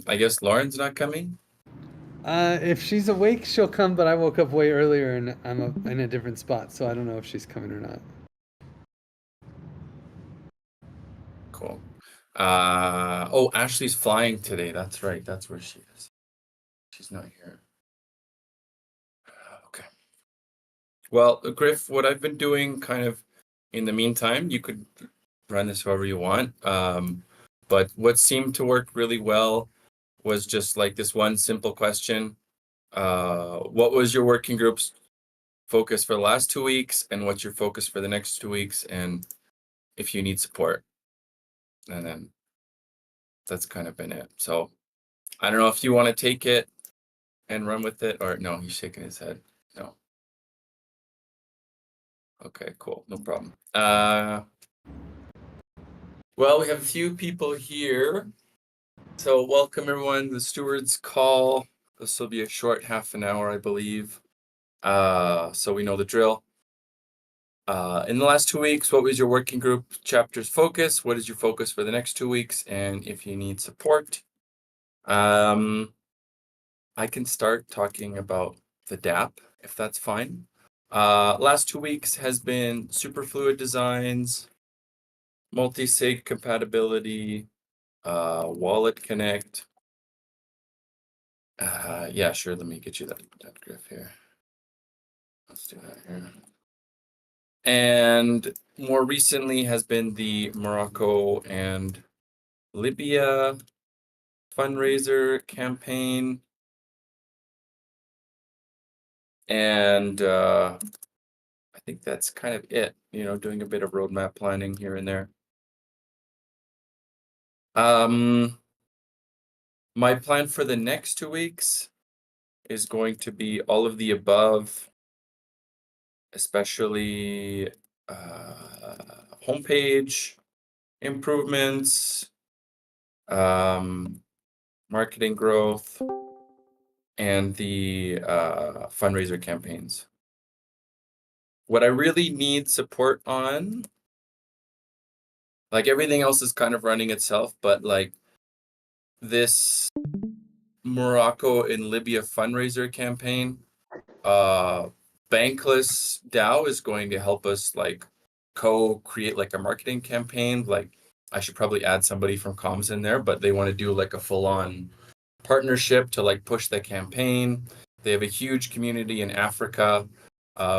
I guess Lauren's not coming. If she's awake, she'll come, but I woke up way earlier and I'm in a different spot, so I don't know if she's coming or not. Cool. Oh, Ashley's flying today. That's right. That's where she is. She's not here. Okay. Well, Griff, what I've been doing kind of in the meantime, you could run this however you want. But what seemed to work really well was just like this one simple question. What was your working group's focus for the last 2 weeks, and what's your focus for the next 2 weeks, and if you need support? And then that's kind of been it. So I don't know if you want to take it and run with it, or no, he's shaking his head. No. Okay, cool. No problem. Well, we have a few people here. So welcome everyone to the Stewards call. This will be a short half an hour, I believe. So we know the drill. In the last 2 weeks, what was your working group chapter's focus? What is your focus for the next 2 weeks? And if you need support, I can start talking about the DApp, if that's fine. Last 2 weeks has been superfluid designs, multi-sig compatibility, wallet connect. Yeah, sure. Let me get you that Griff here. Let's do that here. And more recently has been the Morocco and Libya fundraiser campaign. And I think that's kind of it, doing a bit of roadmap planning here and there. My plan for the next 2 weeks is going to be all of the above, especially homepage improvements, marketing growth, and the fundraiser campaigns. What I really need support on, like everything else is kind of running itself, but like this Morocco and Libya fundraiser campaign, Bankless DAO is going to help us like co-create like a marketing campaign. Like I should probably add somebody from comms in there, but they want to do like a full-on partnership to like push the campaign. They have a huge community in Africa,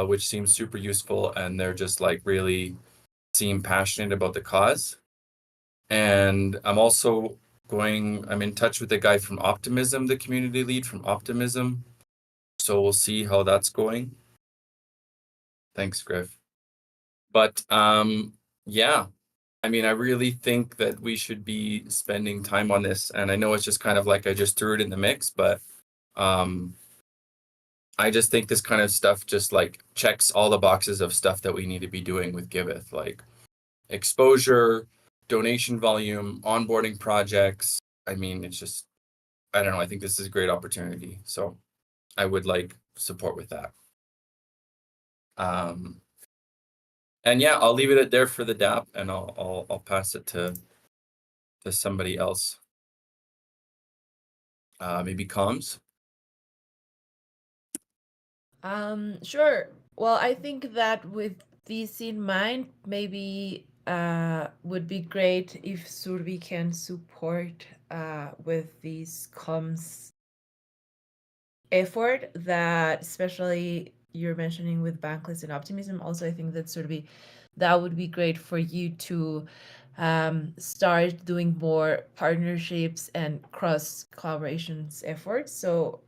which seems super useful, and they're just like really seem passionate about the cause. And I'm in touch with the guy from Optimism, the community lead from Optimism. So we'll see how that's going. Thanks, Griff. But yeah, I mean, I really think that we should be spending time on this. And I know it's just kind of like I just threw it in the mix, but I just think this kind of stuff just like checks all the boxes of stuff that we need to be doing with Giveth, like exposure, donation volume, onboarding projects. I mean, it's just, I don't know. I think this is a great opportunity. So I would like support with that. And yeah, I'll leave it there for the DApp, and I'll pass it to somebody else. Maybe comms. Sure. Well, I think that with this in mind, maybe would be great if Survi can support with these comms effort that especially you're mentioning with Bankless and Optimism. Also, I think that Survi, that would be great for you to start doing more partnerships and cross collaborations efforts. So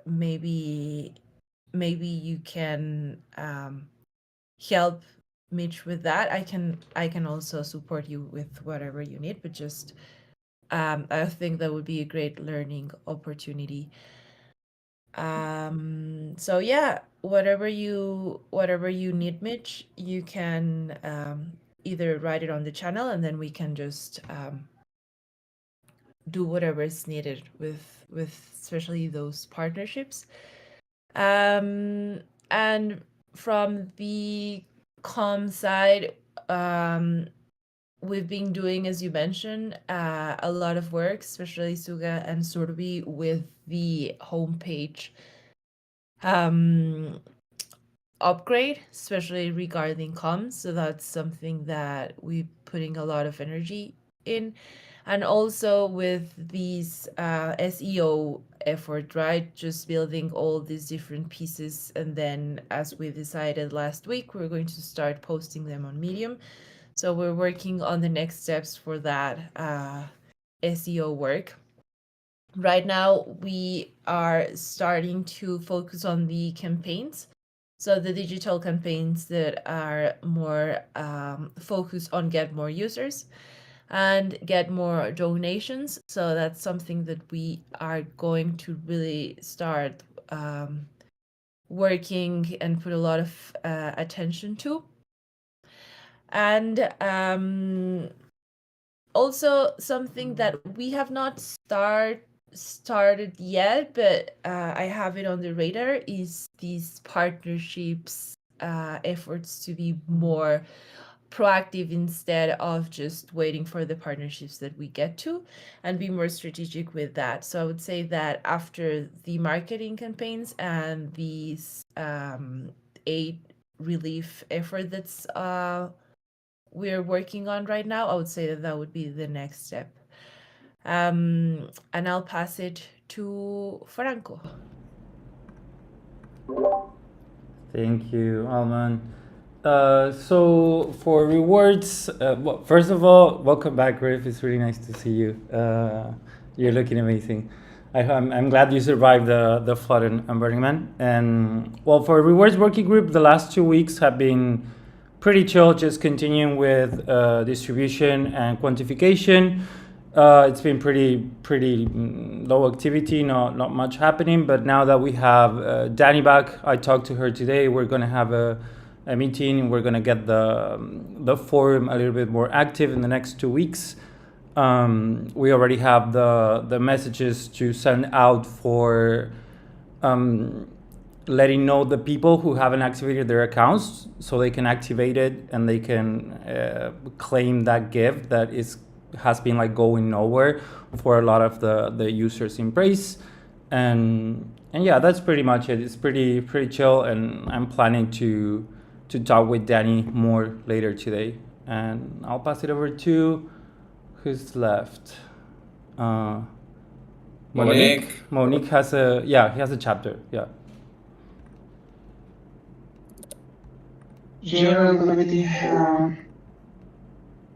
maybe you can help Mitch with that. I can also support you with whatever you need, but just I think that would be a great learning opportunity. So yeah, whatever you need, Mitch, you can either write it on the channel, and then we can just do whatever is needed with especially those partnerships. And from the com side, we've been doing, as you mentioned, a lot of work, especially Suga and Surbi, with the homepage upgrade, especially regarding comms. So that's something that we're putting a lot of energy in. And also with these SEO effort, right? Just building all these different pieces. And then, as we decided last week, we're going to start posting them on Medium. So we're working on the next steps for that SEO work. Right now, we are starting to focus on the campaigns. So the digital campaigns that are more focused on get more users and get more donations. So that's something that we are going to really start working and put a lot of attention to. And also something that we have not started yet, but I have it on the radar, is these partnerships efforts to be more proactive instead of just waiting for the partnerships that we get to, and be more strategic with that. So I would say that after the marketing campaigns and these aid relief effort that's we're working on right now, I would say that that would be the next step. And I'll pass it to Franco. Thank you, Alman. So for rewards, well, first of all, welcome back, Griff. It's really nice to see you. You're looking amazing. I'm glad you survived the flood in Burning Man. And well, for rewards working group, the last 2 weeks have been pretty chill, just continuing with distribution and quantification. It's been pretty low activity, not much happening. But now that we have Danny back, I talked to her today. We're gonna have a meeting, and we're gonna get the forum a little bit more active in the next 2 weeks. We already have the messages to send out for letting know the people who haven't activated their accounts, so they can activate it and they can claim that gift that has been like going nowhere for a lot of the users in Brace. And yeah, that's pretty much it. It's pretty chill, and I'm planning to talk with Danny more later today. And I'll pass it over to who's left. Monique has he has a chapter. Yeah.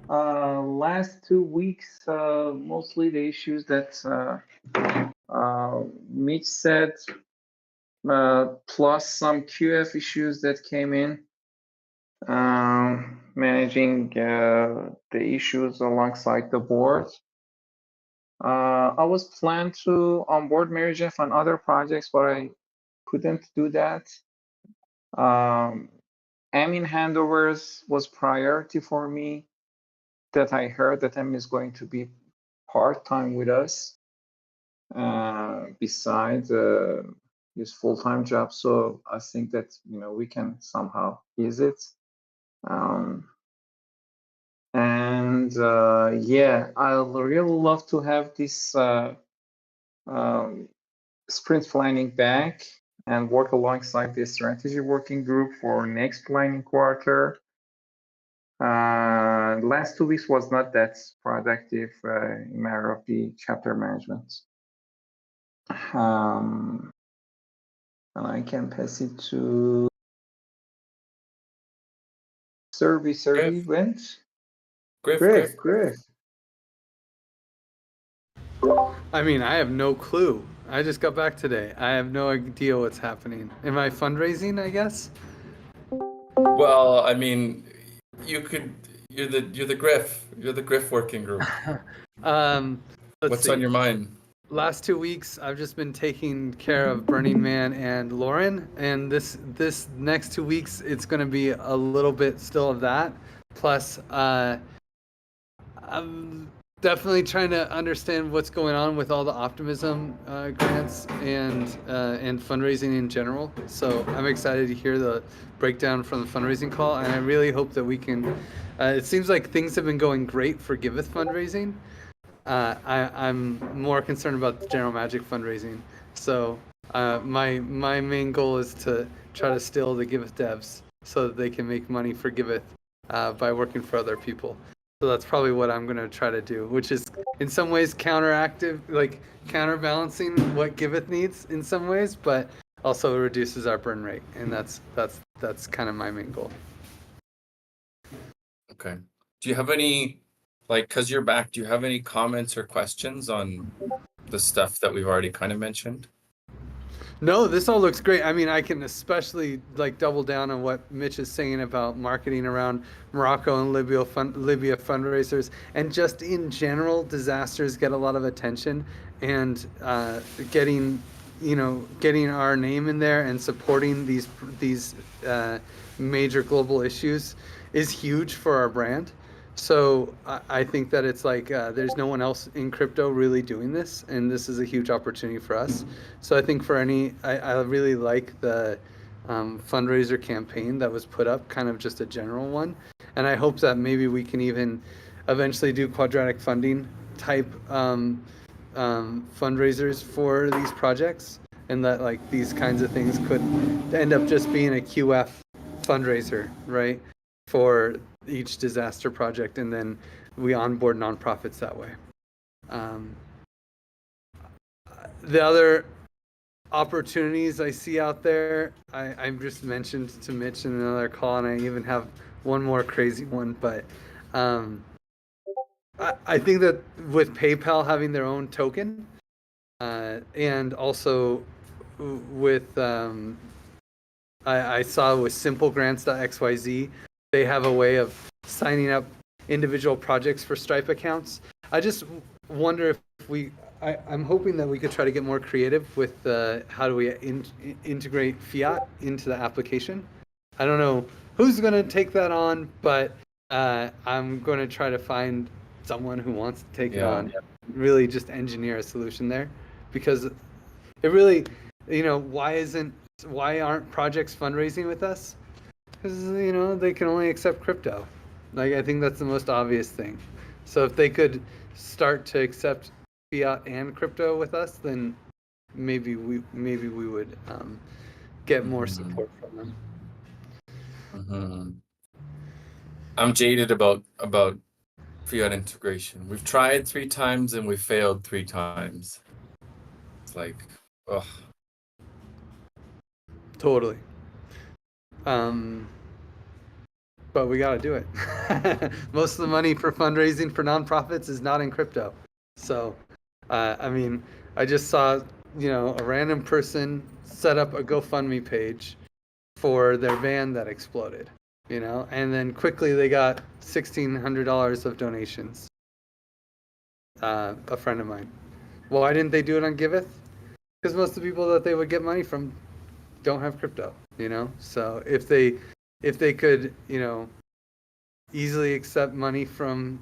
Last 2 weeks, mostly the issues that Mitch said, plus some QF issues that came in, managing the issues alongside the board. I was planned to onboard Mary Jeff on other projects, but I couldn't do that. Admin handovers was priority for me. That I heard that Em is going to be part-time with us, besides his full-time job. So I think that we can somehow ease it. Yeah, I'll really love to have this sprint planning back and work alongside the strategy working group for next planning quarter. Last 2 weeks was not that productive in matter of the chapter management. And I can pass it to Servi went. Griff. I mean, I have no clue. I just got back today. I have no idea what's happening. Am I fundraising, I guess? Well, I mean, you're the Griff. You're the Griff working group. What's on your mind? Last 2 weeks, I've just been taking care of Burning Man and Lauren, and this next 2 weeks, it's going to be a little bit still of that. Plus, definitely trying to understand what's going on with all the optimism grants and fundraising in general. So I'm excited to hear the breakdown from the fundraising call, and I really hope that we can. It seems like things have been going great for Giveth fundraising. I'm more concerned about the General Magic fundraising. So my main goal is to try to still the Giveth devs so that they can make money for Giveth by working for other people. So that's probably what I'm going to try to do, which is in some ways counterbalancing what Giveth needs in some ways, but also reduces our burn rate, and that's kind of my main goal. Okay. Do you have any, like, because you're back, do you have any comments or questions on the stuff that we've already kind of mentioned? No, this all looks great. I mean, I can especially like double down on what Mitch is saying about marketing around Morocco and Libya fundraisers, and just in general, disasters get a lot of attention, and getting our name in there and supporting these major global issues is huge for our brand. So I think that it's like there's no one else in crypto really doing this, and this is a huge opportunity for us. So I think for I really like the fundraiser campaign that was put up, kind of just a general one, and I hope that maybe we can even eventually do quadratic funding type fundraisers for these projects, and that like these kinds of things could end up just being a QF fundraiser, right, for each disaster project, and then we onboard nonprofits that way. The other opportunities I see out there, I just mentioned to Mitch in another call, and I even have one more crazy one, but I think that with PayPal having their own token, and also with I saw with simplegrants.xyz, they have a way of signing up individual projects for Stripe accounts. I just wonder if I'm hoping that we could try to get more creative with how do we integrate fiat into the application. I don't know who's going to take that on, but I'm going to try to find someone who wants to take it on. Really just engineer a solution there, because it really, why aren't projects fundraising with us? Because they can only accept crypto. Like, I think that's the most obvious thing. So if they could start to accept fiat and crypto with us, then maybe we would get more support from them. Mm-hmm. I'm jaded about fiat integration. We've tried 3 times and we failed 3 times. It's like, ugh. Totally. But we got to do it. Most of the money for fundraising for nonprofits is not in crypto. So, I mean, I just saw, a random person set up a GoFundMe page for their van that exploded, and then quickly they got $1,600 of donations. A friend of mine. Why didn't they do it on Giveth? Because most of the people that they would get money from don't have crypto, So if they could, easily accept money from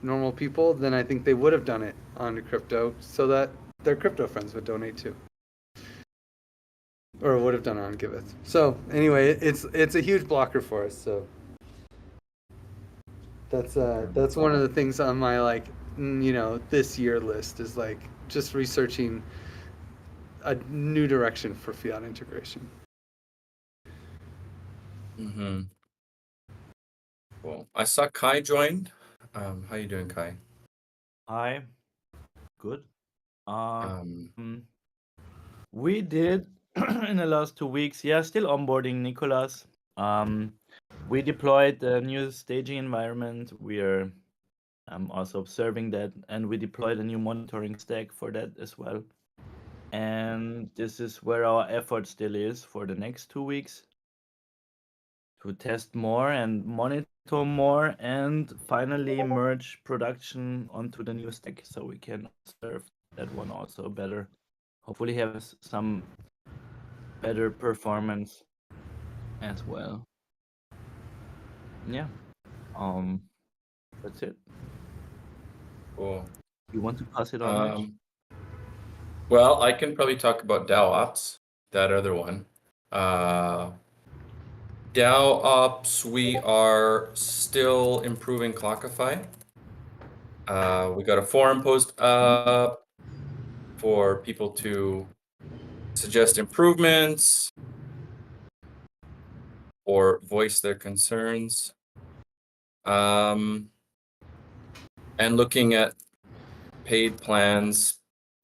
normal people, then I think they would have done it on crypto so that their crypto friends would donate too, or would have done it on Giveth. So anyway, it's a huge blocker for us. So that's one of the things on my this year list is like just researching a new direction for fiat integration. Mm-hmm. Cool. I saw Kai joined. How you doing, Kai? Hi. Good. We did in the last 2 weeks, still onboarding Nicolas. We deployed the new staging environment. We are also observing that, and we deployed a new monitoring stack for that as well. And this is where our effort still is for the next 2 weeks, to test more and monitor more, and finally merge production onto the new stack so we can serve that one also better. Hopefully have some better performance as well. Yeah. That's it. Cool. You want to pass it on, Mitch? Well, I can probably talk about DAO Ops, that other one. DAO Ops, we are still improving Clockify. We got a forum post up for people to suggest improvements or voice their concerns. And looking at paid plans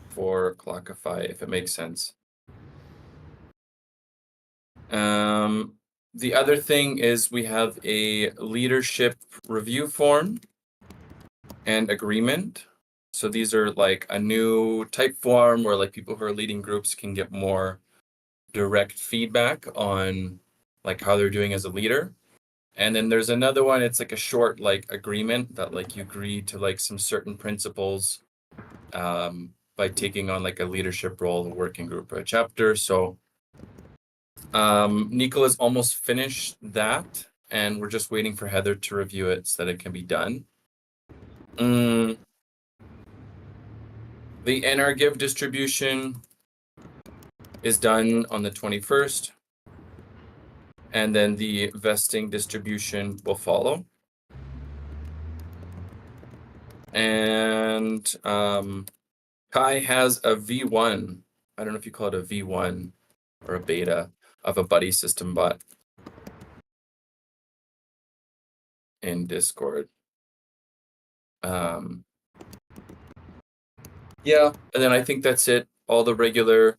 for Clockify, if it makes sense. The other thing is we have a leadership review form and agreement. So these are like a new type form where like people who are leading groups can get more direct feedback on like how they're doing as a leader. And then there's another one, it's like a short like agreement that like you agree to like some certain principles by taking on like a leadership role, a working group or a chapter. So Nicola's almost finished that, and we're just waiting for Heather to review it so that it can be done. The NRGive distribution is done on the 21st, and then the vesting distribution will follow. And Kai has a V1. I don't know if you call it a V1 or a beta of a buddy system bot in Discord. Yeah, and then I think that's it. All the regular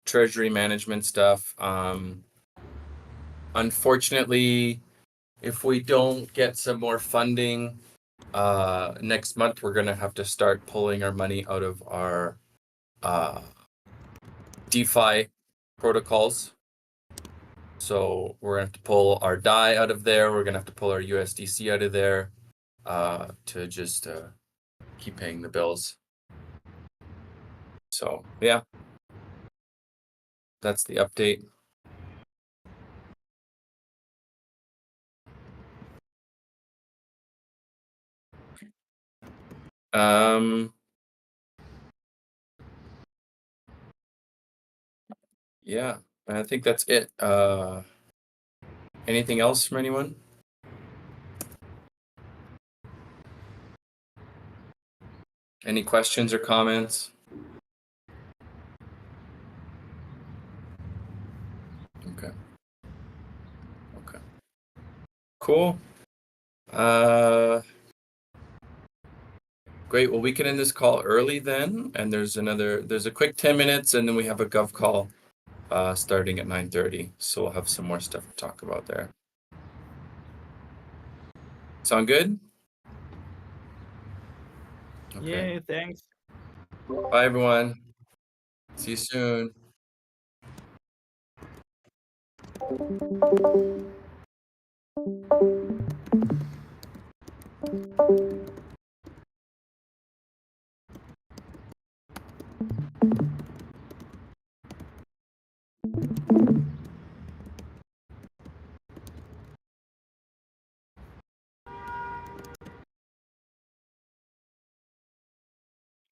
treasury management stuff. Unfortunately, if we don't get some more funding next month, we're gonna have to start pulling our money out of our DeFi protocols. So we're gonna have to pull our DAI out of there. We're gonna have to pull our USDC out of there to just keep paying the bills. So yeah, that's the update. Yeah, I think that's it. Anything else from anyone? Any questions or comments? Okay. Okay. Cool. Great. Well, we can end this call early then, and there's a quick 10 minutes, and then we have a gov call starting at 9:30. So we'll have some more stuff to talk about there. Sound good? Okay. Yay, thanks. Bye, everyone. See you soon.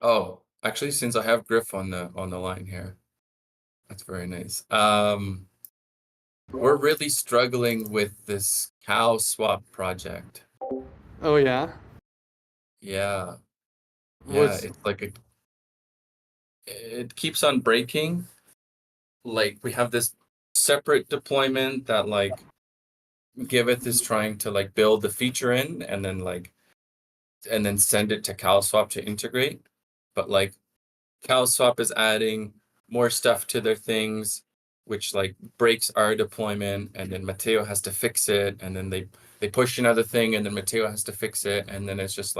Oh, actually, since I have Griff on the line here, that's very nice. We're really struggling with this cow swap project. Oh yeah. Yeah. Yeah, What's it's like it keeps on breaking. Like we have this separate deployment that like Giveth is trying to like build the feature in and then send it to CalSwap to integrate. But like CalSwap is adding more stuff to their things, which like breaks our deployment, and then Mateo has to fix it, and then they push another thing, and then Mateo has to fix it, and then it's just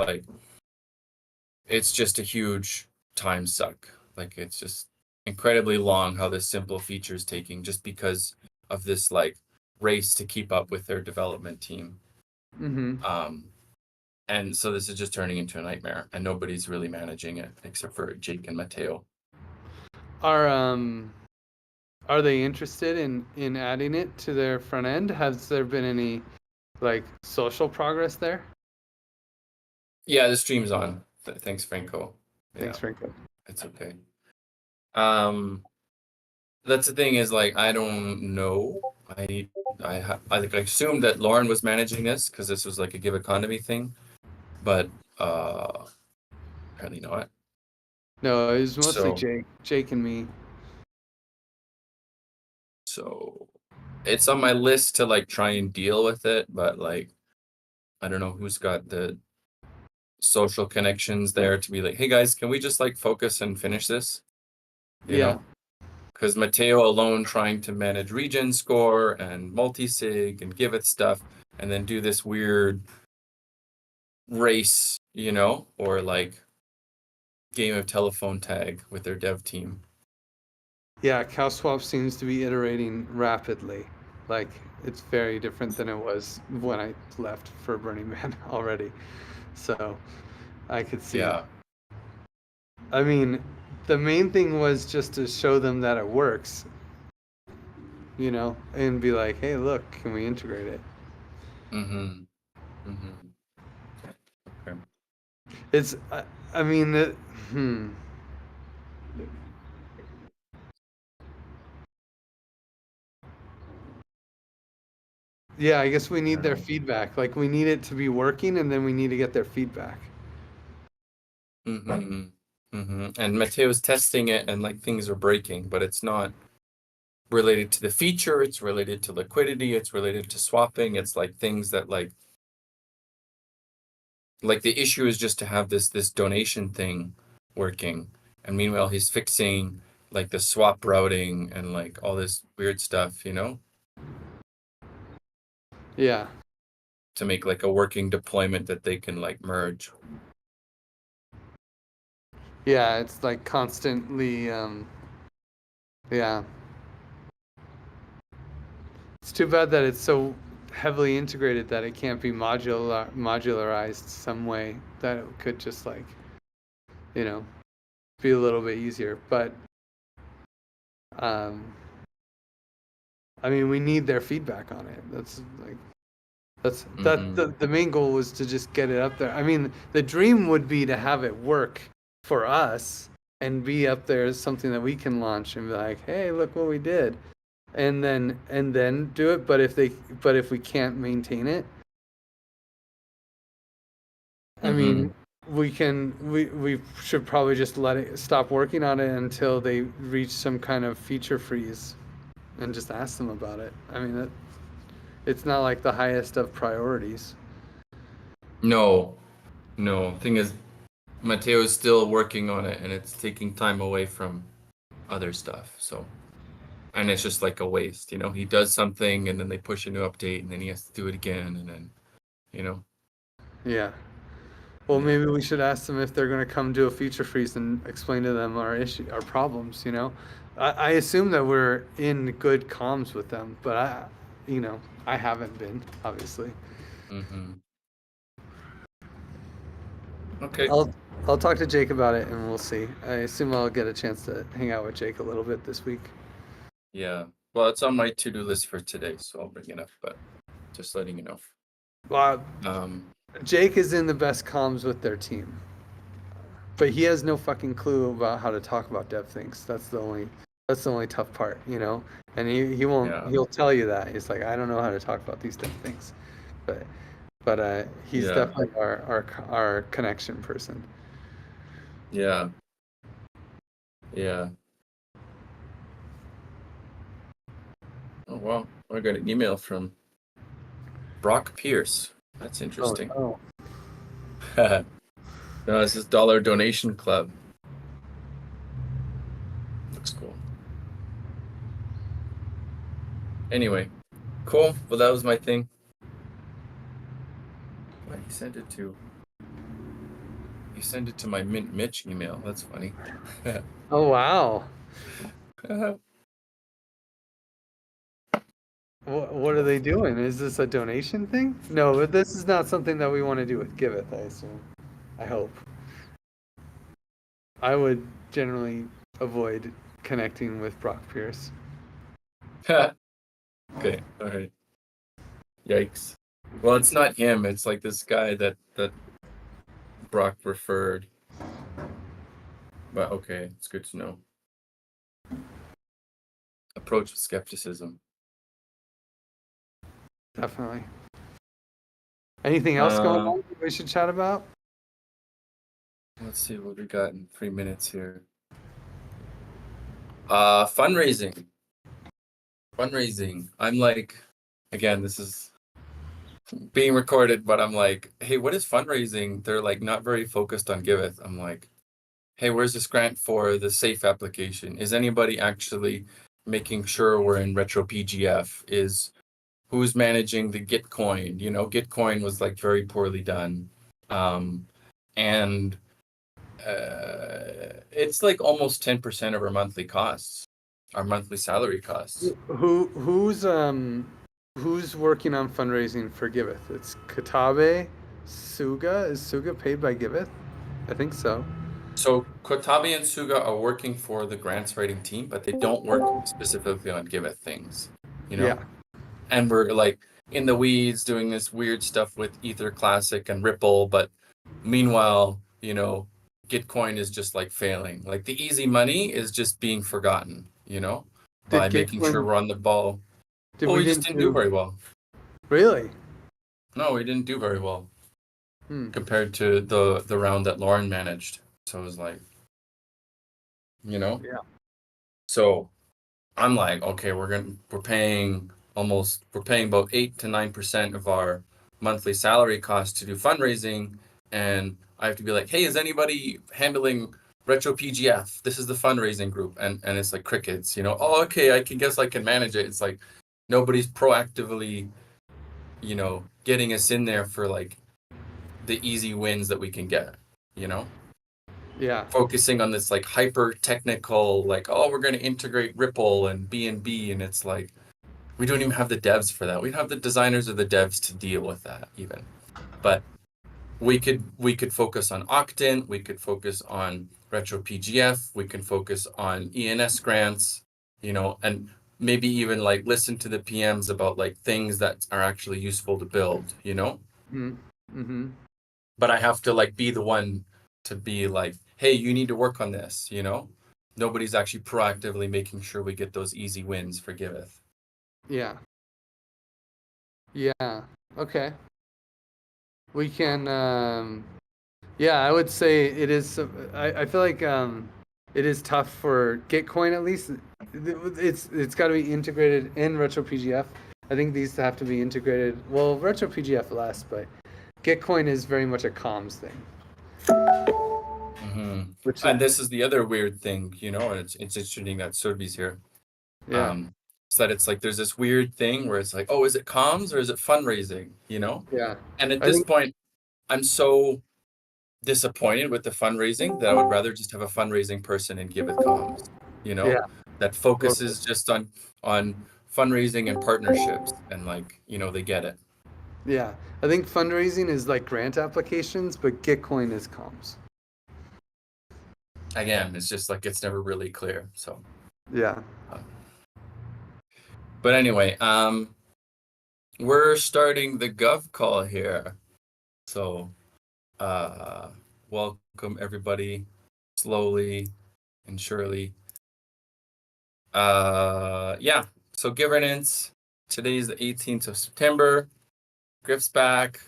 a huge time suck. Like it's just incredibly long how this simple feature is taking just because of this like race to keep up with their development team. And so this is just turning into a nightmare, and nobody's really managing it except for Jake and Mateo. Are they interested in adding it to their front end? Has there been any like social progress there? Yeah, the stream's on. Thanks, Franco. Thanks, Yeah, Franco. it's okay. That's the thing is like I don't know. I like I assumed that Lauren was managing this because this was like a give economy thing, but apparently not. No, it was mostly So Jake and me. so it's on my list to like try and deal with it, but like I don't know who's got the social connections there to be like, hey guys, can we just like focus and finish this? You Yeah. know? Because Mateo alone trying to manage regen score and multi-sig and Giveth stuff and then do this weird race, you know, or like game of telephone tag with their dev team. Yeah, CowSwap seems to be iterating rapidly. Like, it's very different than it was when I left for Burning Man already. So, I could see. Yeah. I mean, the main thing was just to show them that it works, you know, and be like, hey, look, can we integrate it? Mm-hmm. Mm-hmm. Okay. It's, I mean, Yeah, I guess we need their feedback. Like, we need it to be working, and then we need to get their feedback. Mm-hmm. Mm-hmm. And Mateo's testing it and like things are breaking, but it's not related to the feature, it's related to liquidity, it's related to swapping, it's like things that like the issue is just to have this donation thing working. And meanwhile he's fixing like the swap routing and like all this weird stuff, you know, Yeah. to make like a working deployment that they can like merge. Yeah, it's like constantly, yeah. It's too bad that it's so heavily integrated that it can't be modularized some way that it could just like, you know, be a little bit easier. But, I mean, we need their feedback on it. That's like, the main goal was to just get it up there. I mean, the dream would be to have it work for us and be up there as something that we can launch and be like, hey, look what we did, and then do it. But if we can't maintain it, I mean, we should probably just stop working on it until they reach some kind of feature freeze, and just ask them about it. I mean, it's not like the highest of priorities. No. Thing is, Mateo's still working on it and it's taking time away from other stuff. So, and it's just like a waste, you know, he does something and then they push a new update and then he has to do it again. And then, you know, Yeah. Well, Yeah. maybe we should ask them if they're going to come do a feature freeze and explain to them our problems. You know, I assume that we're in good comms with them, but I haven't been, obviously. Mm-hmm. Okay. I'll talk to Jake about it and we'll see. I assume I'll get a chance to hang out with Jake a little bit this week. Yeah. Well, it's on my to-do list for today, so I'll bring it up, but just letting you know. Well, Jake is in the best comms with their team, but he has no fucking clue about how to talk about dev things. That's the only tough part, you know. And he won't. Yeah. He'll tell you that he's like, I don't know how to talk about these dev things, but he's Yeah. definitely our connection person. Yeah. Yeah. Oh, wow. I got an email from Brock Pierce. That's interesting. Oh. No, this is Dollar Donation Club. Looks cool. Anyway, cool. Well, that was my thing. What he sent it to? He sent it to my Mint Mitch email. That's funny. Oh wow. What are they doing? Is this a donation thing? No, but this is not something that we want to do with Giveth, I assume. I hope. I would generally avoid connecting with Brock Pierce. Okay, all right. Yikes. Well, it's not him. It's like this guy that Brock referred. But okay, it's good to know. Approach with skepticism. Definitely. Anything else going on that we should chat about? Let's see what we got in 3 minutes here. Fundraising. I'm like, again, this is being recorded, but I'm like, hey, what is fundraising? They're like not very focused on Giveth. I'm like, hey, where's this grant for the SAFE application? Is anybody actually making sure we're in retro PGF? Is who's managing the Gitcoin? You know, Gitcoin was like very poorly done. And it's like almost 10% of our monthly costs, our monthly salary costs. Who's working on fundraising for Giveth? It's Katabe, Suga. Is Suga paid by Giveth? I think so. So Kotabe and Suga are working for the grants writing team, but they don't work specifically on Giveth things, you know? Yeah. And we're like in the weeds doing this weird stuff with Ether Classic and Ripple, but meanwhile, you know, Gitcoin is just like failing. Like the easy money is just being forgotten, you know, by making sure we're on the ball. We just didn't do very well. Really? No, we didn't do very well compared to the round that Lauren managed. So it was like, you know? Yeah. So I'm like, okay, we're paying about 8 to 9% of our monthly salary costs to do fundraising, and I have to be like, hey, is anybody handling retro PGF? This is the fundraising group, and it's like crickets, you know. Oh, okay, I can manage it. It's like nobody's proactively, you know, getting us in there for like the easy wins that we can get, you know. Yeah. Focusing on this like hyper technical, like, oh, we're going to integrate Ripple and BNB, and it's like we don't even have the devs for that. We don't have the designers or the devs to deal with that even. But we could focus on Octant, we could focus on retro PGF, we can focus on ENS grants, you know, and maybe even like listen to the PMs about like things that are actually useful to build, you know. Mm-hmm. But I have to like be the one to be like, hey, you need to work on this, you know? Nobody's actually proactively making sure we get those easy wins for Giveth. Yeah. Yeah. Okay. We can, yeah, I would say it is, I feel like it is tough for Gitcoin at least. It's got to be integrated in retro PGF. I think these have to be integrated, well, retro PGF less, but Gitcoin is very much a comms thing. And this is the other weird thing, you know, and it's interesting that Surbi's here. Yeah. So that it's like there's this weird thing where it's like, oh, is it comms or is it fundraising, you know? Yeah. And at this point, I'm so disappointed with the fundraising that I would rather just have a fundraising person and give it comms, you know, that focuses just on fundraising and partnerships, and like, you know, they get it. Yeah. I think fundraising is like grant applications, but Gitcoin is comms. Again, it's just like it's never really clear. So yeah. But anyway, we're starting the Gov call here. So welcome everybody slowly and surely. Yeah, so governance. Today's the 18th of September. Griff's back.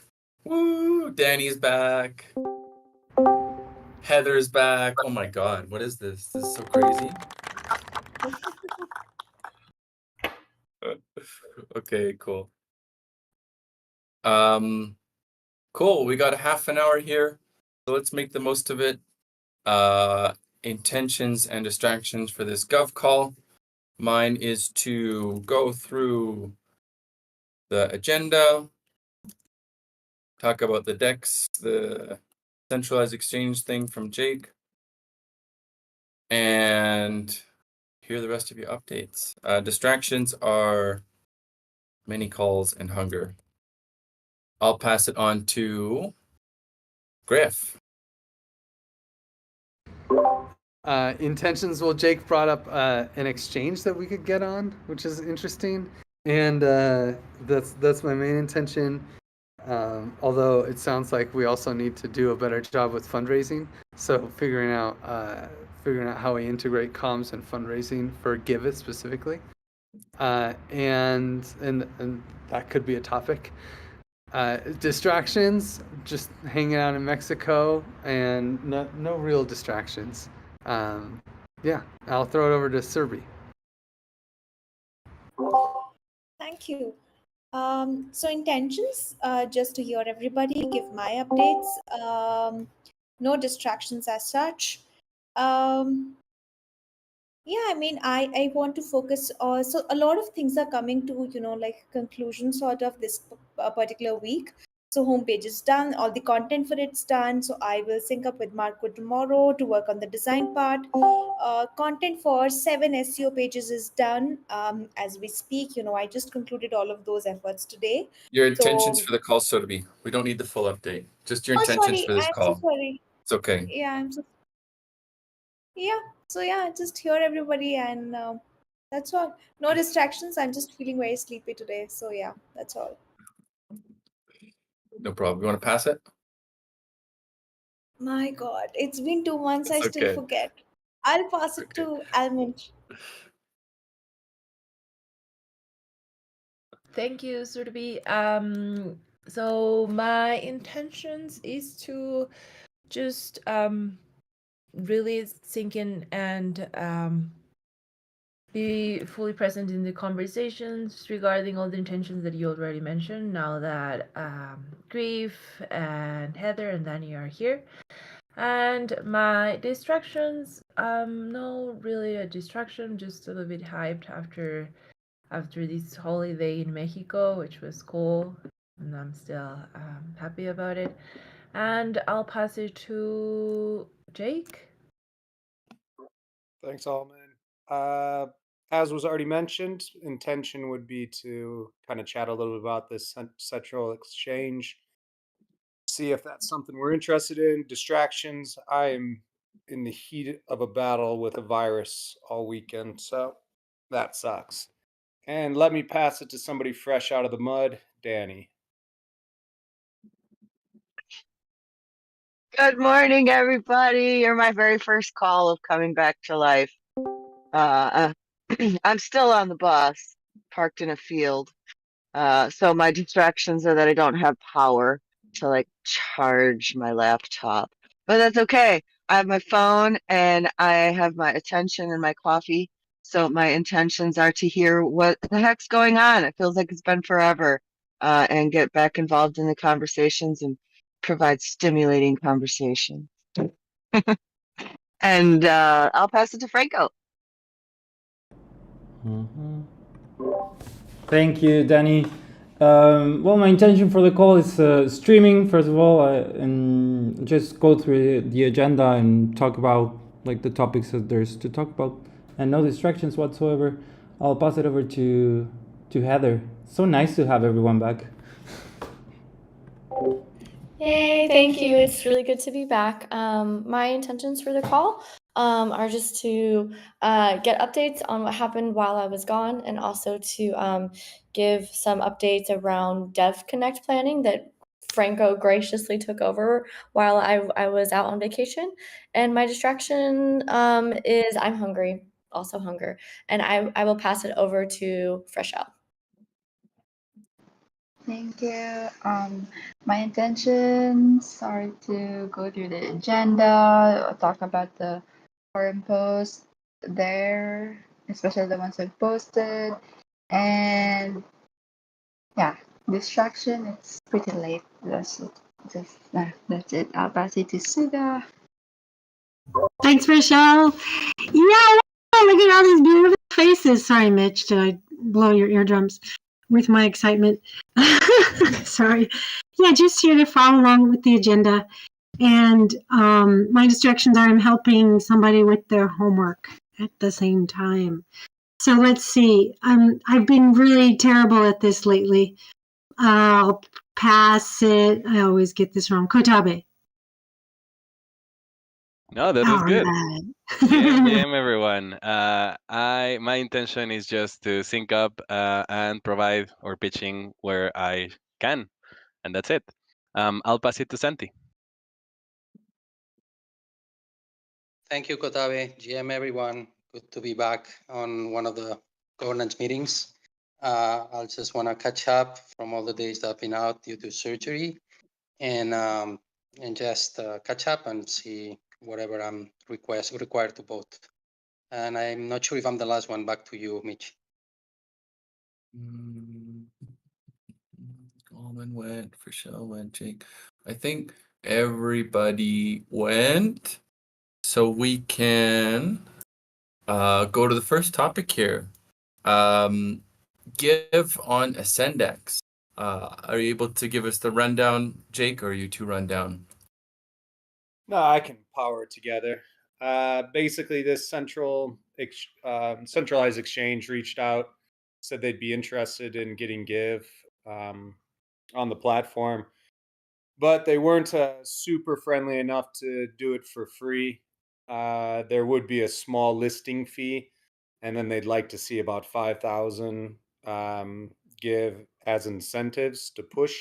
Woo! Danny's back. Heather's back. Oh my god, what is this? This is so crazy. Okay, cool. Cool, we got a half an hour here, so let's make the most of it. Intentions and distractions for this Gov call. Mine is to go through the agenda, talk about the DEX, the centralized exchange thing from Jake, and hear the rest of your updates. Distractions are many calls and hunger. I'll pass it on to Griff. Intentions, well, Jake brought up an exchange that we could get on, which is interesting, and that's my main intention. Although it sounds like we also need to do a better job with fundraising. So figuring out how we integrate comms and fundraising for Giveth specifically, and that could be a topic. Distractions, just hanging out in Mexico, and no real distractions. Yeah, I'll throw it over to Serbi. Thank you. So intentions, just to hear everybody, give my updates. No distractions as such. Yeah, I mean, I want to focus on, so a lot of things are coming to, like conclusion sort of this particular week. So homepage is done, all the content for it's done. So I will sync up with Marco tomorrow to work on the design part. Content for 7 SEO pages is done as we speak. I just concluded all of those efforts today. Your intentions So, for the call, Sotheby. We don't need the full update. Just your oh, intentions sorry, for this I'm so call. sorry. It's okay. Yeah, yeah. So yeah, just hear everybody, and that's all. No distractions. I'm just feeling very sleepy today. So yeah, that's all. No problem. You want to pass it? My God, it's been 2 months. I It's still okay. forget. I'll pass it Okay. to Almond. Thank you, Surtabi. So my intentions is to just really sink in and be fully present in the conversations regarding all the intentions that you already mentioned. Now that Grief and Heather and Danny are here, and my distractions, no, really a distraction, just a little bit hyped after this holiday in Mexico, which was cool, and I'm still happy about it. And I'll pass it to Jake. Thanks, Alman. As was already mentioned, intention would be to kind of chat a little bit about this central exchange, see if that's something we're interested in. Distractions. I am in the heat of a battle with a virus all weekend, so that sucks. And let me pass it to somebody fresh out of the mud, Danny. Good morning, everybody. You're my very first call of coming back to life. I'm still on the bus, parked in a field. So my distractions are that I don't have power to like charge my laptop. But that's okay. I have my phone and I have my attention and my coffee. So my intentions are to hear what the heck's going on. It feels like it's been forever. And get back involved in the conversations and provide stimulating conversation. And I'll pass it to Franco. Thank you, Danny. Well, my intention for the call is streaming, first of all, and just go through the agenda and talk about like the topics that there's to talk about, and no distractions whatsoever. I'll pass it over to Heather. So nice to have everyone back. Yay, thank you. It's really good to be back. My intentions for the call are just to get updates on what happened while I was gone, and also to give some updates around Dev Connect planning that Franco graciously took over while I was out on vacation. And my distraction is I'm hungry, also hunger. And I will pass it over to Fresh Out. Thank you. My intentions are to go through the agenda, talk about the forum posts there, especially the ones I've posted, and yeah, distraction. It's pretty late. That's it. That's it. I'll pass it to Suga. Thanks, Michelle. Yeah, wow, look at all these beautiful faces. Sorry, Mitch, did I blow your eardrums with my excitement? Sorry. Yeah, just here to follow along with the agenda. And my distractions are I'm helping somebody with their homework at the same time. So let's see. I've been really terrible at this lately. I'll pass it. I always get this wrong. Kotabe. No, that was good. Right. GM everyone. My intention is just to sync up and provide or pitching where I can. And that's it. I'll pass it to Santi. Thank you, Kotabe. GM, everyone. Good to be back on one of the governance meetings. I just want to catch up from all the days that I've been out due to surgery, and just catch up and see whatever I'm required to vote. And I'm not sure if I'm the last one. Back to you, Mitch. Alman went, Rochelle went, Jake. I think everybody went. So we can go to the first topic here. Give on Ascendex. Are you able to give us the rundown, Jake, or are you too rundown? No, I can power it together. Basically, this centralized exchange reached out, said they'd be interested in getting Give on the platform, but they weren't super friendly enough to do it for free. There would be a small listing fee, and then they'd like to see about 5,000 Give as incentives to push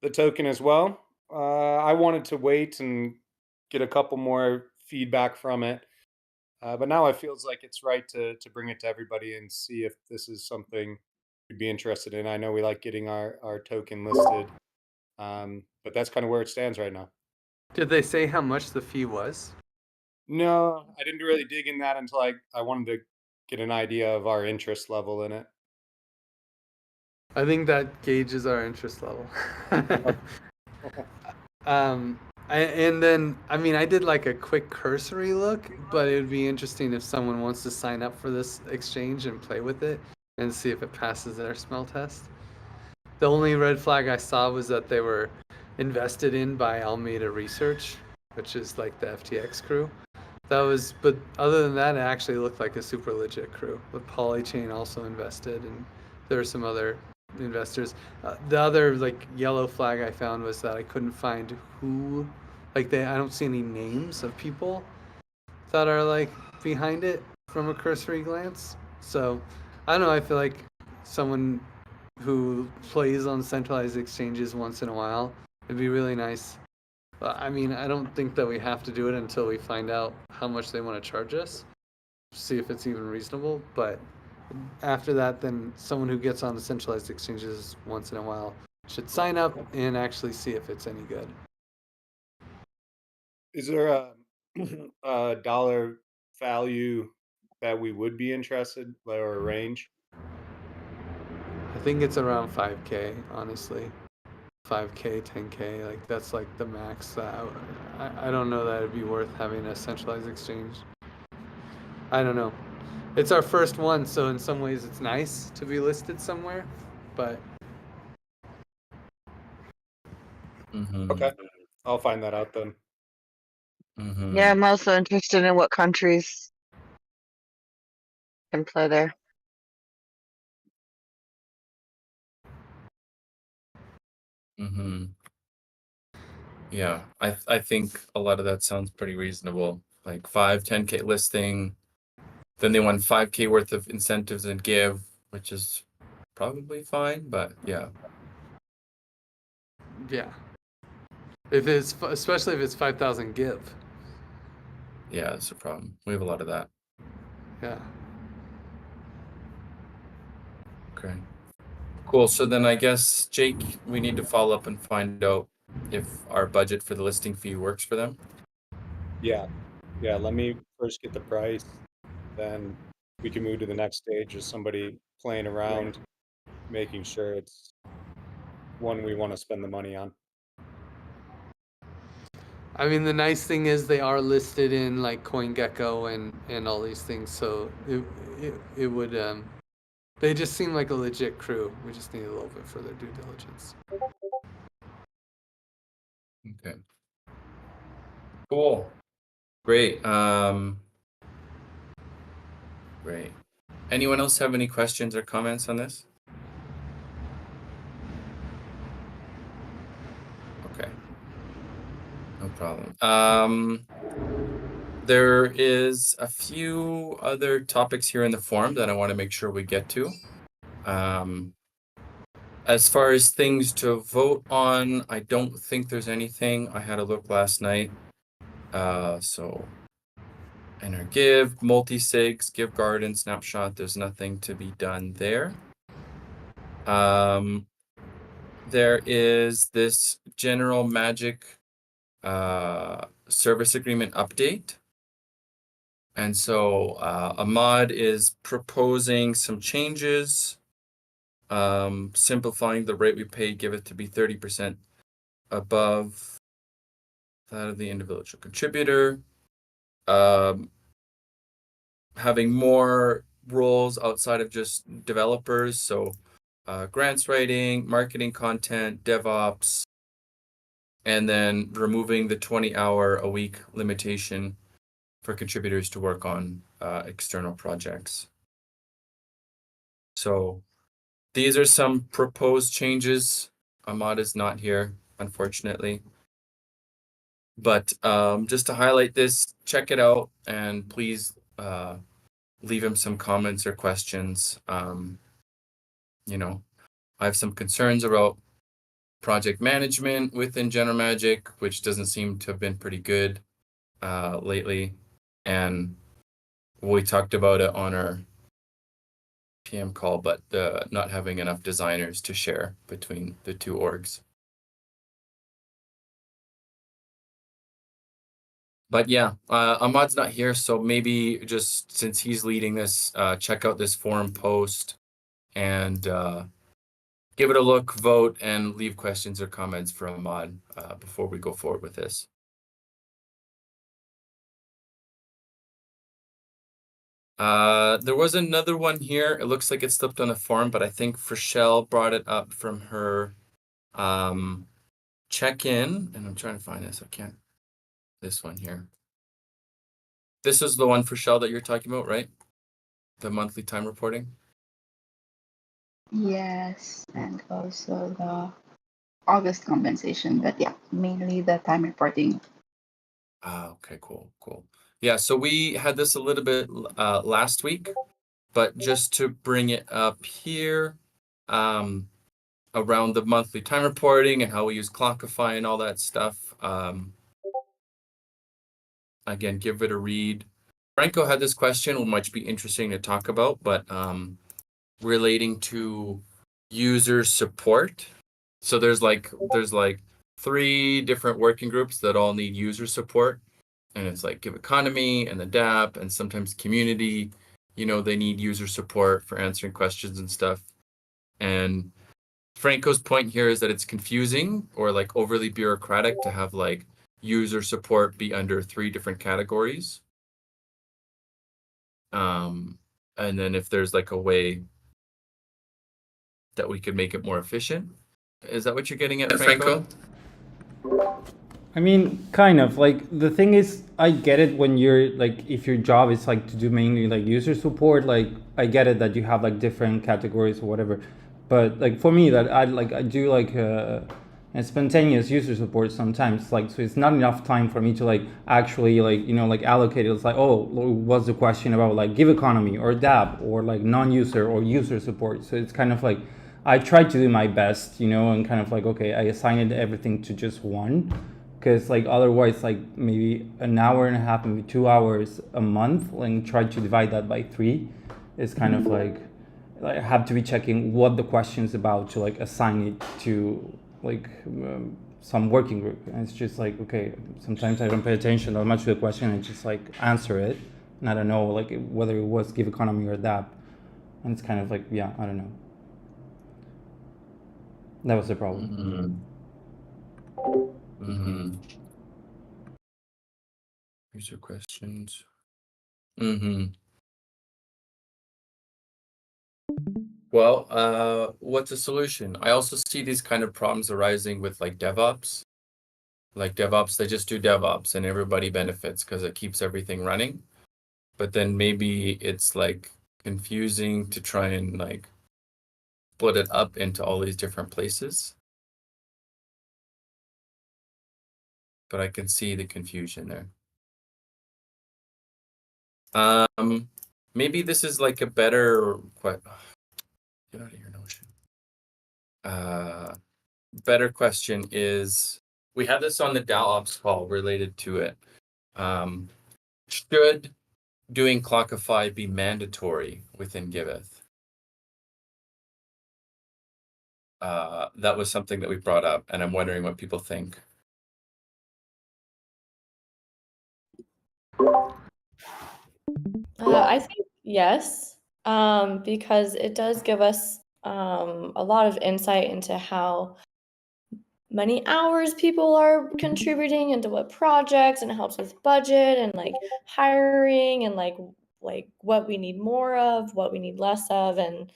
the token as well. I wanted to wait and get a couple more feedback from it, but now it feels like it's right to bring it to everybody and see if this is something you'd be interested in. I know we like getting our token listed, but that's kind of where it stands right now. Did they say how much the fee was? No, I didn't really dig in that until I wanted to get an idea of our interest level in it. I think that gauges our interest level. And then, I mean, I did like a quick cursory look, but it would be interesting if someone wants to sign up for this exchange and play with it and see if it passes their smell test. The only red flag I saw was that they were invested in by Alameda Research, which is like the FTX crew. But other than that, it actually looked like a super legit crew. With Polychain also invested, and there were some other investors. The other like yellow flag I found was that I couldn't find who, I don't see any names of people that are like behind it from a cursory glance. So I don't know, I feel like someone who plays on centralized exchanges once in a while, it'd be really nice. I mean, I don't think that we have to do it until we find out how much they want to charge us, see if it's even reasonable. But after that, then someone who gets on the centralized exchanges once in a while should sign up and actually see if it's any good. Is there a dollar value that we would be interested, or a range? I think it's around 5K, honestly. 5K, 10K, like that's like the max. I don't know that it'd be worth having a centralized exchange. I don't know. It's our first one, so in some ways it's nice to be listed somewhere, but Okay, I'll find that out then. Yeah, I'm also interested in what countries can play there. Yeah, I think a lot of that sounds pretty reasonable. Like 5-10K listing, then they want 5K worth of incentives and Give, which is probably fine, but yeah. yeah. Especially if it's 5,000 Give. Yeah, that's a problem. We have a lot of that. Yeah. Okay. Cool. So then I guess, Jake, we need to follow up and find out if our budget for the listing fee works for them. Yeah, let me first get the price, then we can move to the next stage of somebody playing around, making sure it's one we want to spend the money on. I mean, the nice thing is they are listed in like CoinGecko and all these things, so it would they just seem like a legit crew. We just need a little bit further due diligence. Okay. Cool. Great. Great. Anyone else have any questions or comments on this? Okay. No problem. There is a few other topics here in the forum that I want to make sure we get to. As far as things to vote on, I don't think there's anything. I had a look last night. So enter Give, multi-sigs, Give Garden, Snapshot. There's nothing to be done there. There is this General Magic service agreement update. And so Ahmad is proposing some changes, simplifying the rate we pay Giveth to be 30% above that of the individual contributor, having more roles outside of just developers. So grants writing, marketing content, DevOps, and then removing the 20-hour-a-week limitation for contributors to work on external projects. So these are some proposed changes. Ahmad is not here, unfortunately. But just to highlight this, check it out, and please leave him some comments or questions. You know, I have some concerns about project management within General Magic, which doesn't seem to have been pretty good lately. And we talked about it on our PM call, but not having enough designers to share between the two orgs. But yeah, Ahmad's not here, so maybe just since he's leading this, check out this forum post and give it a look, vote, and leave questions or comments for Ahmad before we go forward with this. There was another one here. It looks like it slipped on the forum, but I think Frashelle brought it up from her check-in, and I'm trying to find this. I can't. This one here. This is the one for Shell that you're talking about, right? The monthly time reporting? Yes, and also the August compensation, but yeah, mainly the time reporting. Okay, cool. Yeah, so we had this a little bit last week, but just to bring it up here, around the monthly time reporting and how we use Clockify and all that stuff. Again, give it a read. Franco had this question, which might be interesting to talk about, but relating to user support. So there's like 3 different working groups that all need user support, and it's like Give Economy and the DApp, and sometimes community, they need user support for answering questions and stuff. And Franco's point here is that it's confusing or like overly bureaucratic to have like user support be under 3 different categories. And then if there's like a way that we could make it more efficient. Is that what you're getting at, Franco? I mean, kind of. Like, the thing is, I get it when you're, like, if your job is, like, to do mainly, like, user support, like, I get it that you have, like, different categories or whatever. But, like, for me, that I do, like, a spontaneous user support sometimes. Like, so it's not enough time for me to, like, actually, like, like, allocate it. It's like, oh, what's the question about, like, Give Economy or DApp or, like, non-user or user support? So it's kind of, like, I try to do my best, and kind of, like, okay, I assigned everything to just one. Because like otherwise, like maybe an hour and a half, maybe 2 hours a month, and try to divide that by 3 is kind of like I have to be checking what the question is about to like assign it to like some working group. And it's just like, okay, sometimes I don't pay attention that much to the question and just like answer it, and I don't know like whether it was Give Economy or DApp, and it's kind of like, yeah, I don't know. That was the problem. User questions. Well, what's a solution? I also see these kind of problems arising with like DevOps. Like DevOps, they just do DevOps and everybody benefits because it keeps everything running. But then maybe it's like confusing to try and like split it up into all these different places. But I can see the confusion there. Maybe this is like a better get out of here, Notion. Better question is, we had this on the DAO-Ops call related to it. Should doing Clockify be mandatory within Giveth? That was something that we brought up, and I'm wondering what people think. I think yes, because it does give us a lot of insight into how many hours people are contributing into what projects, and it helps with budget and like hiring and like what we need more of, what we need less of. And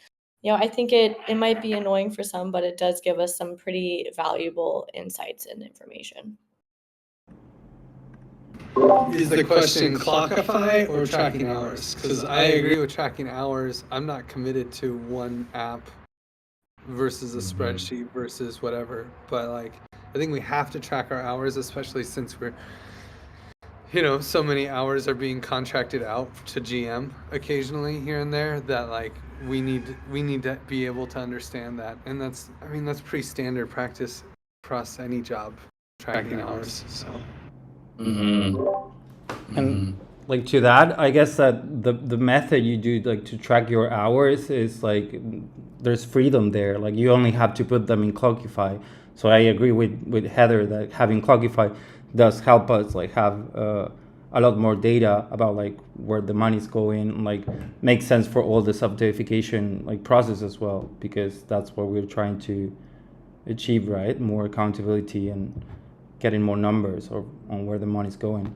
I think it might be annoying for some, but it does give us some pretty valuable insights and information. Is the question Clockify or tracking hours? Because I agree with tracking hours. I'm not committed to one app versus a spreadsheet versus whatever. But like, I think we have to track our hours, especially since we're, so many hours are being contracted out to GM occasionally here and there, that like we need to be able to understand that. And that's pretty standard practice across any job, tracking hours. So. And like to that, I guess that the method you do like to track your hours is like there's freedom there. Like you only have to put them in Clockify. So I agree with Heather that having Clockify does help us like have a lot more data about like where the money's going, like makes sense for all the sub-verification like process as well, because that's what we're trying to achieve, right? More accountability and getting more numbers on where the money's going.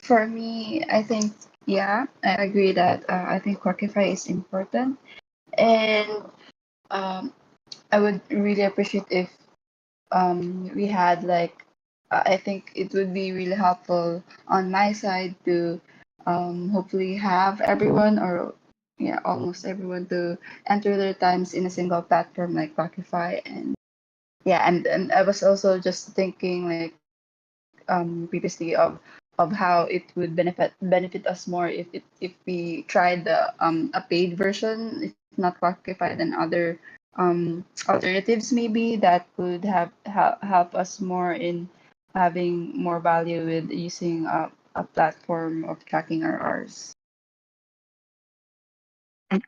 For me, I think, yeah, I agree that I think Quackify is important. And I would really appreciate if we had like, I think it would be really helpful on my side to hopefully have everyone, or yeah, almost everyone, to enter their times in a single platform like Quackify. And yeah, and I was also just thinking like previously of how it would benefit us more if we tried the a paid version, if not Quackify, then other alternatives maybe that could help us more in having more value with using a platform of tracking our hours.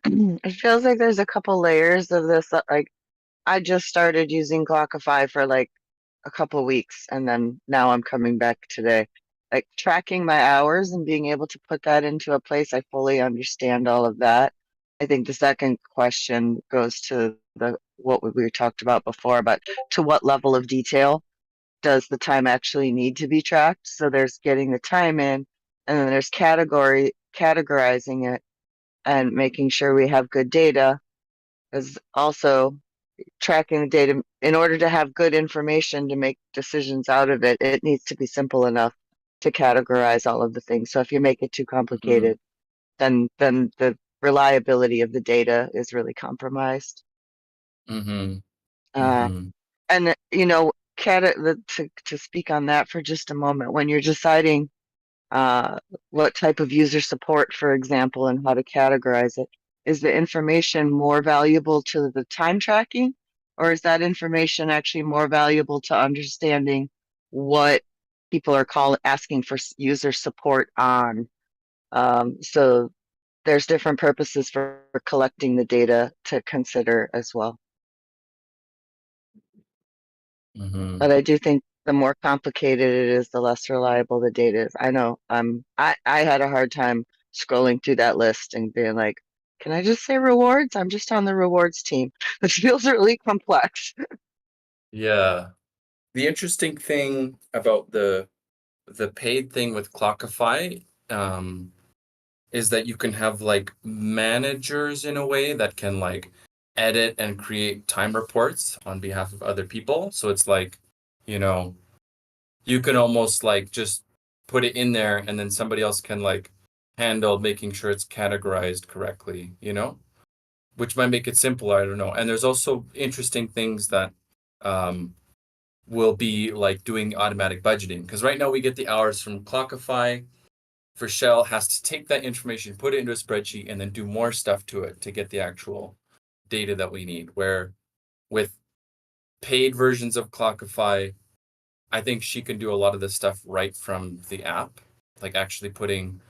It feels like there's a couple layers of this. Like I just started using Clockify for like a couple weeks, and then now I'm coming back today. Like tracking my hours and being able to put that into a place I fully understand all of that. I think the second question goes to what we talked about before, but to what level of detail does the time actually need to be tracked? So there's getting the time in, and then there's categorizing it and making sure we have good data. Is also tracking the data. In order to have good information to make decisions out of it, it needs to be simple enough to categorize all of the things. So if you make it too complicated, then the reliability of the data is really compromised. And to speak on that for just a moment, when you're deciding what type of user support, for example, and how to categorize it, is the information more valuable to the time tracking, or is that information actually more valuable to understanding what people are asking for user support on? So there's different purposes for collecting the data to consider as well. But I do think the more complicated it is, the less reliable the data is. I know I had a hard time scrolling through that list and being like, can I just say rewards? I'm just on the rewards team. It feels really complex. Yeah. The interesting thing about the paid thing with Clockify is that you can have like managers in a way that can like edit and create time reports on behalf of other people. So it's like, you can almost like just put it in there, and then somebody else can like handle making sure it's categorized correctly, which might make it simpler. I don't know. And there's also interesting things that will be like doing automatic budgeting, because right now we get the hours from Clockify for Shell has to take that information, put it into a spreadsheet, and then do more stuff to it to get the actual data that we need. Where with paid versions of Clockify, I think she can do a lot of this stuff right from the app, like actually putting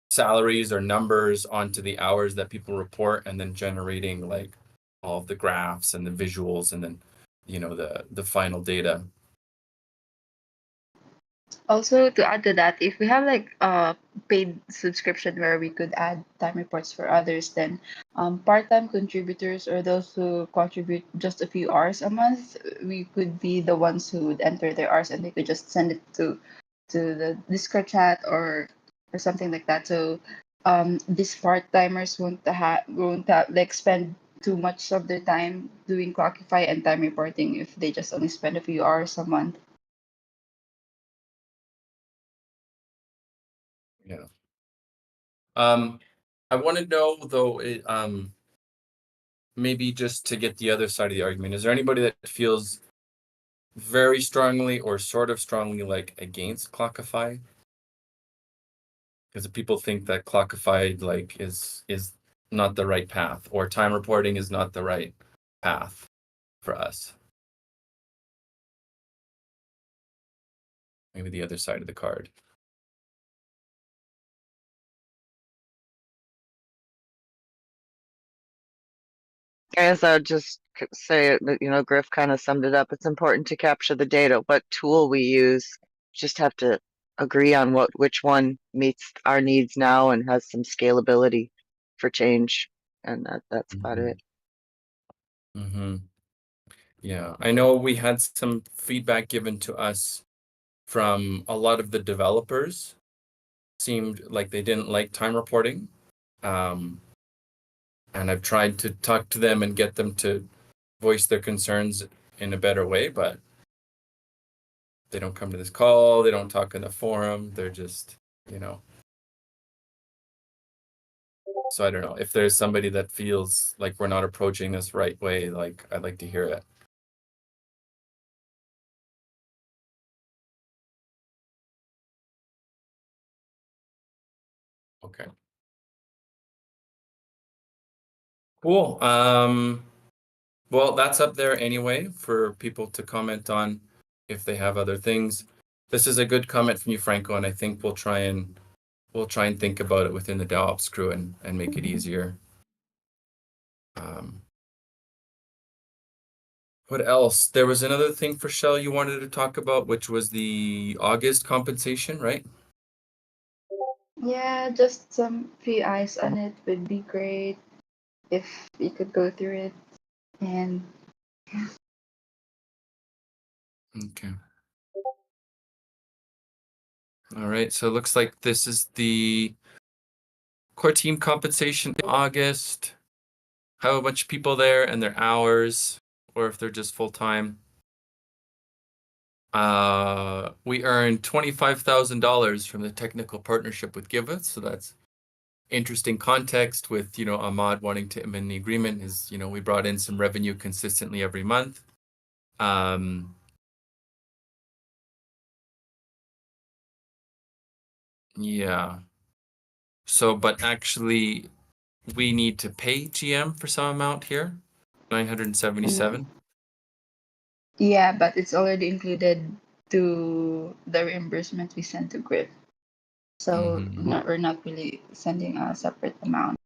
salaries or numbers onto the hours that people report, and then generating like all of the graphs and the visuals, and then the final data. Also, to add to that, if we have like a paid subscription where we could add time reports for others, then part-time contributors or those who contribute just a few hours a month, we could be the ones who would enter their hours and they could just send it to the Discord chat or something like that. So these part-timers won't have like spend too much of their time doing Clockify and time reporting if they just only spend a few hours a month. Yeah. I want to know though, maybe just to get the other side of the argument, is there anybody that feels very strongly or sort of strongly like against Clockify? Because people think that Clockify like is not the right path, or time reporting is not the right path for us. Maybe the other side of the card. I guess I would just say that, Griff kind of summed it up. It's important to capture the data. What tool we use, just have to agree on which one meets our needs now and has some scalability for change. And that's about it. Mm-hmm. Yeah, I know we had some feedback given to us from a lot of the developers. Seemed like they didn't like time reporting. And I've tried to talk to them and get them to voice their concerns in a better way, but they don't come to this call, they don't talk in the forum, they're just, So I don't know, if there's somebody that feels like we're not approaching this right way, like I'd like to hear it. Okay. Cool. Well, that's up there anyway for people to comment on if they have other things. This is a good comment from you, Franco, and I think we'll try and think about it within the DevOps crew and make it easier. What else? There was another thing for Shell you wanted to talk about, which was the August compensation, right? Yeah, just some few eyes on it would be great if you could go through it. And Okay. All right. So it looks like this is the core team compensation in August. How much people there and their hours, or if they're just full time. We earned $25,000 from the technical partnership with Giveth, so that's interesting context with Ahmad wanting to amend the agreement. Is we brought in some revenue consistently every month. Yeah. So, but actually, we need to pay GM for some amount here, 977. yeah, but it's already included to the reimbursement we sent to Griff. So we're not really sending a separate amount.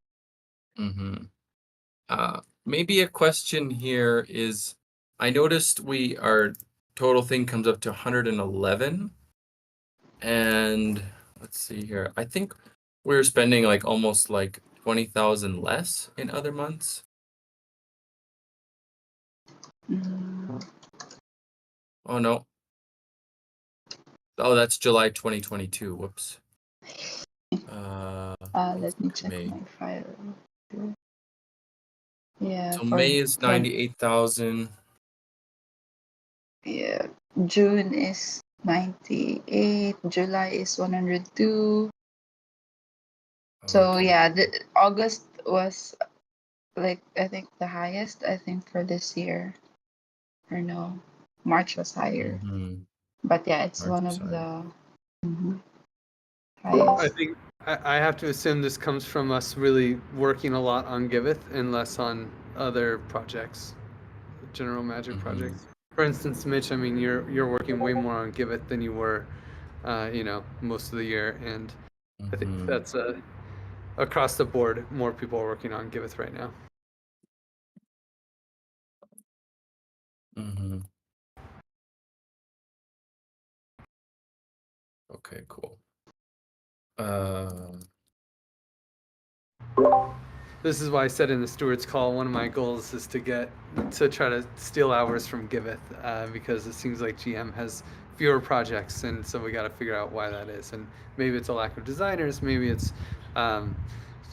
Maybe a question here is, I noticed our total thing comes up to 111, and let's see here. I think we're spending like almost like 20,000 less in other months. Oh no. Oh, that's July 2022. Whoops. Let me check my file. Yeah. So May is 98,000. Yeah. June is 98. July is 102. So yeah, August was like I think the highest for this year. Or no, March was higher. But yeah, it's March one was of higher. the highest. I think I have to assume this comes from us really working a lot on Giveth and less on other projects, general magic projects. For instance, Mitch, I mean, you're working way more on Giveth than you were, most of the year, and I think that's across the board. More people are working on Giveth right now. Okay, cool. This is why I said in the Stewards call, one of my goals is to try to steal hours from Giveth, because it seems like GM has fewer projects, and so we got to figure out why that is. And maybe it's a lack of designers, maybe it's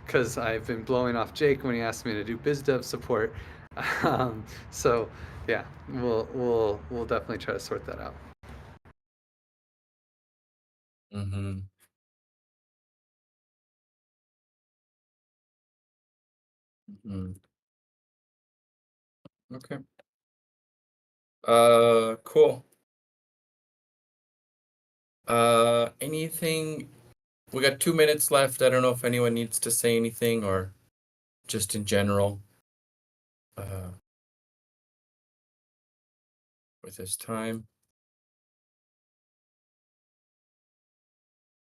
because I've been blowing off Jake when he asked me to do biz dev support. So yeah, we'll definitely try to sort that out. Okay. Cool. Anything? We got 2 minutes left. I don't know if anyone needs to say anything or just in general. With this time.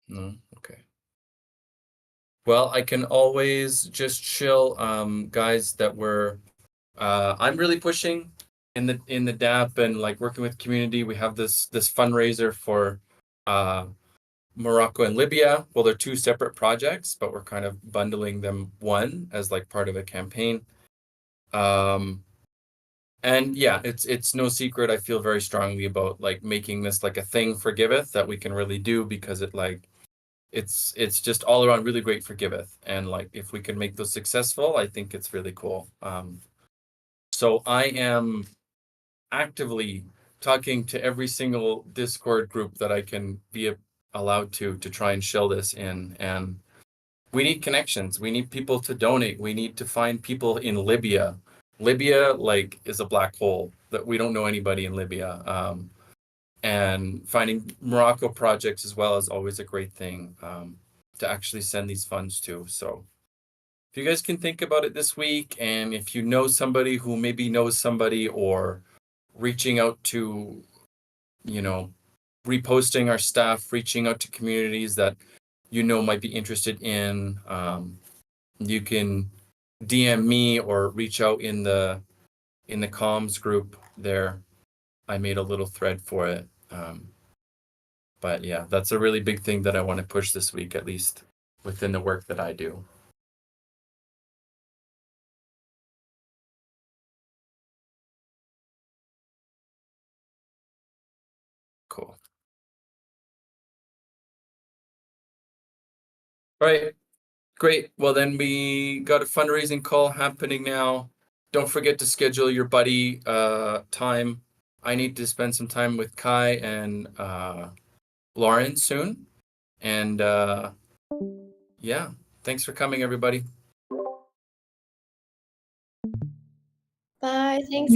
No? Okay. Well, I can always just chill, guys, that I'm really pushing in the DApp and like working with community. We have this fundraiser for Morocco and Libya. Well, they're two separate projects, but we're kind of bundling them one as like part of a campaign. And yeah, it's no secret. I feel very strongly about like making this like a thing for Giveth that we can really do, because it's just all around really great for Giveth. And like if we can make those successful, I think it's really cool. So I am actively talking to every single Discord group that I can be allowed to try and shell this in. And we need connections. We need people to donate. We need to find people in Libya. Libya like is a black hole that we don't know anybody in Libya. And finding Morocco projects as well is always a great thing to actually send these funds to. So if you guys can think about it this week, and if you know somebody who maybe knows somebody, or reaching out to, reposting our stuff, reaching out to communities that might be interested in, you can DM me or reach out in the comms group there. I made a little thread for it. But yeah, that's a really big thing that I want to push this week, at least within the work that I do. Cool. All right, great. Well, then we got a fundraising call happening now. Don't forget to schedule your buddy time. I need to spend some time with Kai and Lauren soon. And yeah, thanks for coming, everybody. Bye. Thanks.